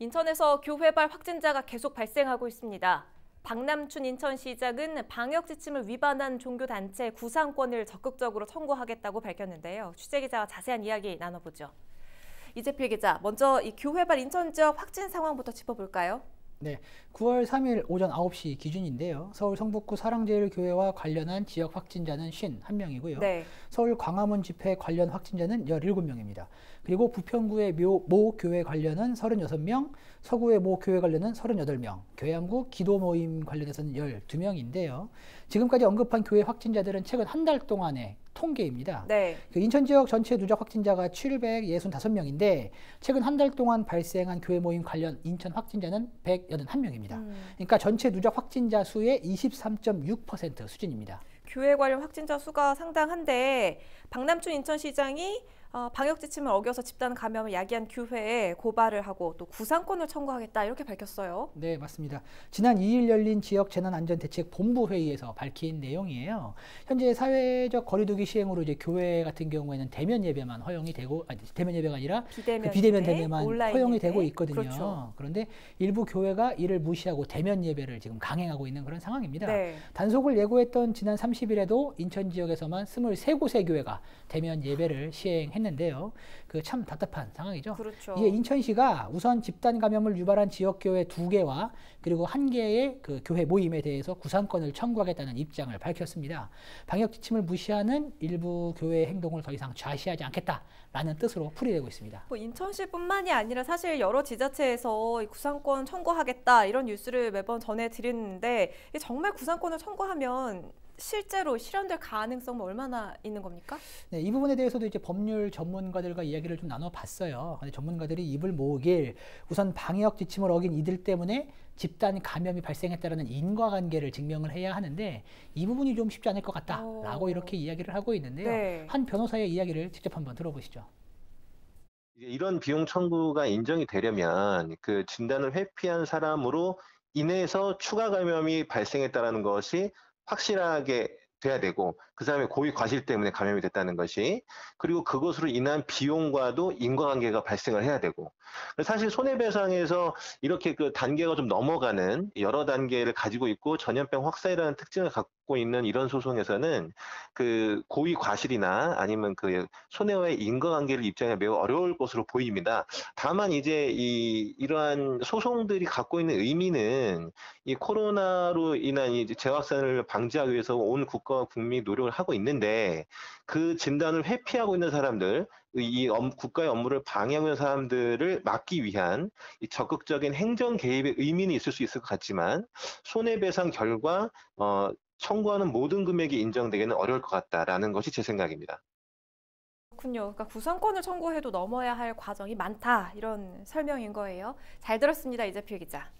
인천에서 교회발 확진자가 계속 발생하고 있습니다. 박남춘 인천시장은 방역 지침을 위반한 종교단체 구상권을 적극적으로 청구하겠다고 밝혔는데요. 취재 기자와 자세한 이야기 나눠보죠. 이재필 기자, 먼저 이 교회발 인천 지역 확진 상황부터 짚어볼까요? 네, 9월 3일 오전 9시 기준인데요. 서울 성북구 사랑제일교회와 관련한 지역 확진자는 51명이고요. 네. 서울 광화문 집회 관련 확진자는 17명입니다. 그리고 부평구의 모 교회 관련은 36명, 서구의 모 교회 관련은 38명, 계양구 기도 모임 관련해서는 12명인데요. 지금까지 언급한 교회 확진자들은 최근 한 달 동안의 통계입니다. 네. 인천 지역 전체 누적 확진자가 765명인데 최근 한 달 동안 발생한 교회 모임 관련 인천 확진자는 181명입니다. 그러니까 전체 누적 확진자 수의 23.6% 수준입니다. 교회 관련 확진자 수가 상당한데 박남춘 인천시장이 방역 지침을 어겨서 집단 감염을 야기한 교회에 고발을 하고 또 구상권을 청구하겠다 이렇게 밝혔어요. 네, 맞습니다. 지난 2일 열린 지역재난안전대책본부 회의에서 밝힌 내용이에요. 현재 사회적 거리두기 시행으로 이제 교회 같은 경우에는 대면 예배만 허용이 되고, 대면 예배가 아니라 비대면 예배만 허용이 되고 있거든요. 그렇죠. 그런데 일부 교회가 이를 무시하고 대면 예배를 지금 강행하고 있는 그런 상황입니다. 네. 단속을 예고했던 지난 30일에도 인천 지역에서만 23곳의 교회가 대면 예배를 시행했는데요. 그 참 답답한 상황이죠. 그렇죠. 이에 인천시가 우선 집단 감염을 유발한 지역교회 2개와 그리고 1개의 그 교회 모임에 대해서 구상권을 청구하겠다는 입장을 밝혔습니다. 방역 지침을 무시하는 일부 교회의 행동을 더 이상 좌시하지 않겠다라는 뜻으로 풀이되고 있습니다. 인천시뿐만이 아니라 사실 여러 지자체에서 구상권 청구하겠다 이런 뉴스를 매번 전해드리는데 정말 구상권을 청구하면 실제로 실현될 가능성은 얼마나 있는 겁니까? 네, 이 부분에 대해서도 이제 법률 전문가들과 이야기를 좀 나눠봤어요. 근데 전문가들이 입을 모으길 우선 방역 지침을 어긴 이들 때문에 집단 감염이 발생했다라는 인과관계를 증명을 해야 하는데 이 부분이 좀 쉽지 않을 것 같다라고 이렇게 이야기를 하고 있는데요. 네. 한 변호사의 이야기를 직접 한번 들어보시죠. 이런 비용 청구가 인정이 되려면 그 진단을 회피한 사람으로 인해서 추가 감염이 발생했다는 것이 확실하게 돼야 되고 그 사람의 고의 과실 때문에 감염이 됐다는 것이 그리고 그것으로 인한 비용과도 인과관계가 발생을 해야 되고 사실 손해배상에서 이렇게 그 단계가 좀 넘어가는 여러 단계를 가지고 있고 전염병 확산이라는 특징을 갖고 있는 이런 소송에서는 그 고의 과실이나 아니면 그 손해와의 인과관계를 입장에 매우 어려울 것으로 보입니다. 다만 이제 이러한 소송들이 갖고 있는 의미는 이 코로나로 인한 이제 재확산을 방지하기 위해서 온 국가와 국민이 노력을 하고 있는데 그 진단을 회피하고 있는 사람들, 국가의 업무를 방해하고 있는 사람들을 막기 위한 이 적극적인 행정 개입의 의미는 있을 수 있을 것 같지만 손해배상 결과 청구하는 모든 금액이 인정되기는 어려울 것 같다라는 것이 제 생각입니다. 그렇군요. 그러니까 구상권을 청구해도 넘어야 할 과정이 많다 이런 설명인 거예요. 잘 들었습니다. 이재필 기자.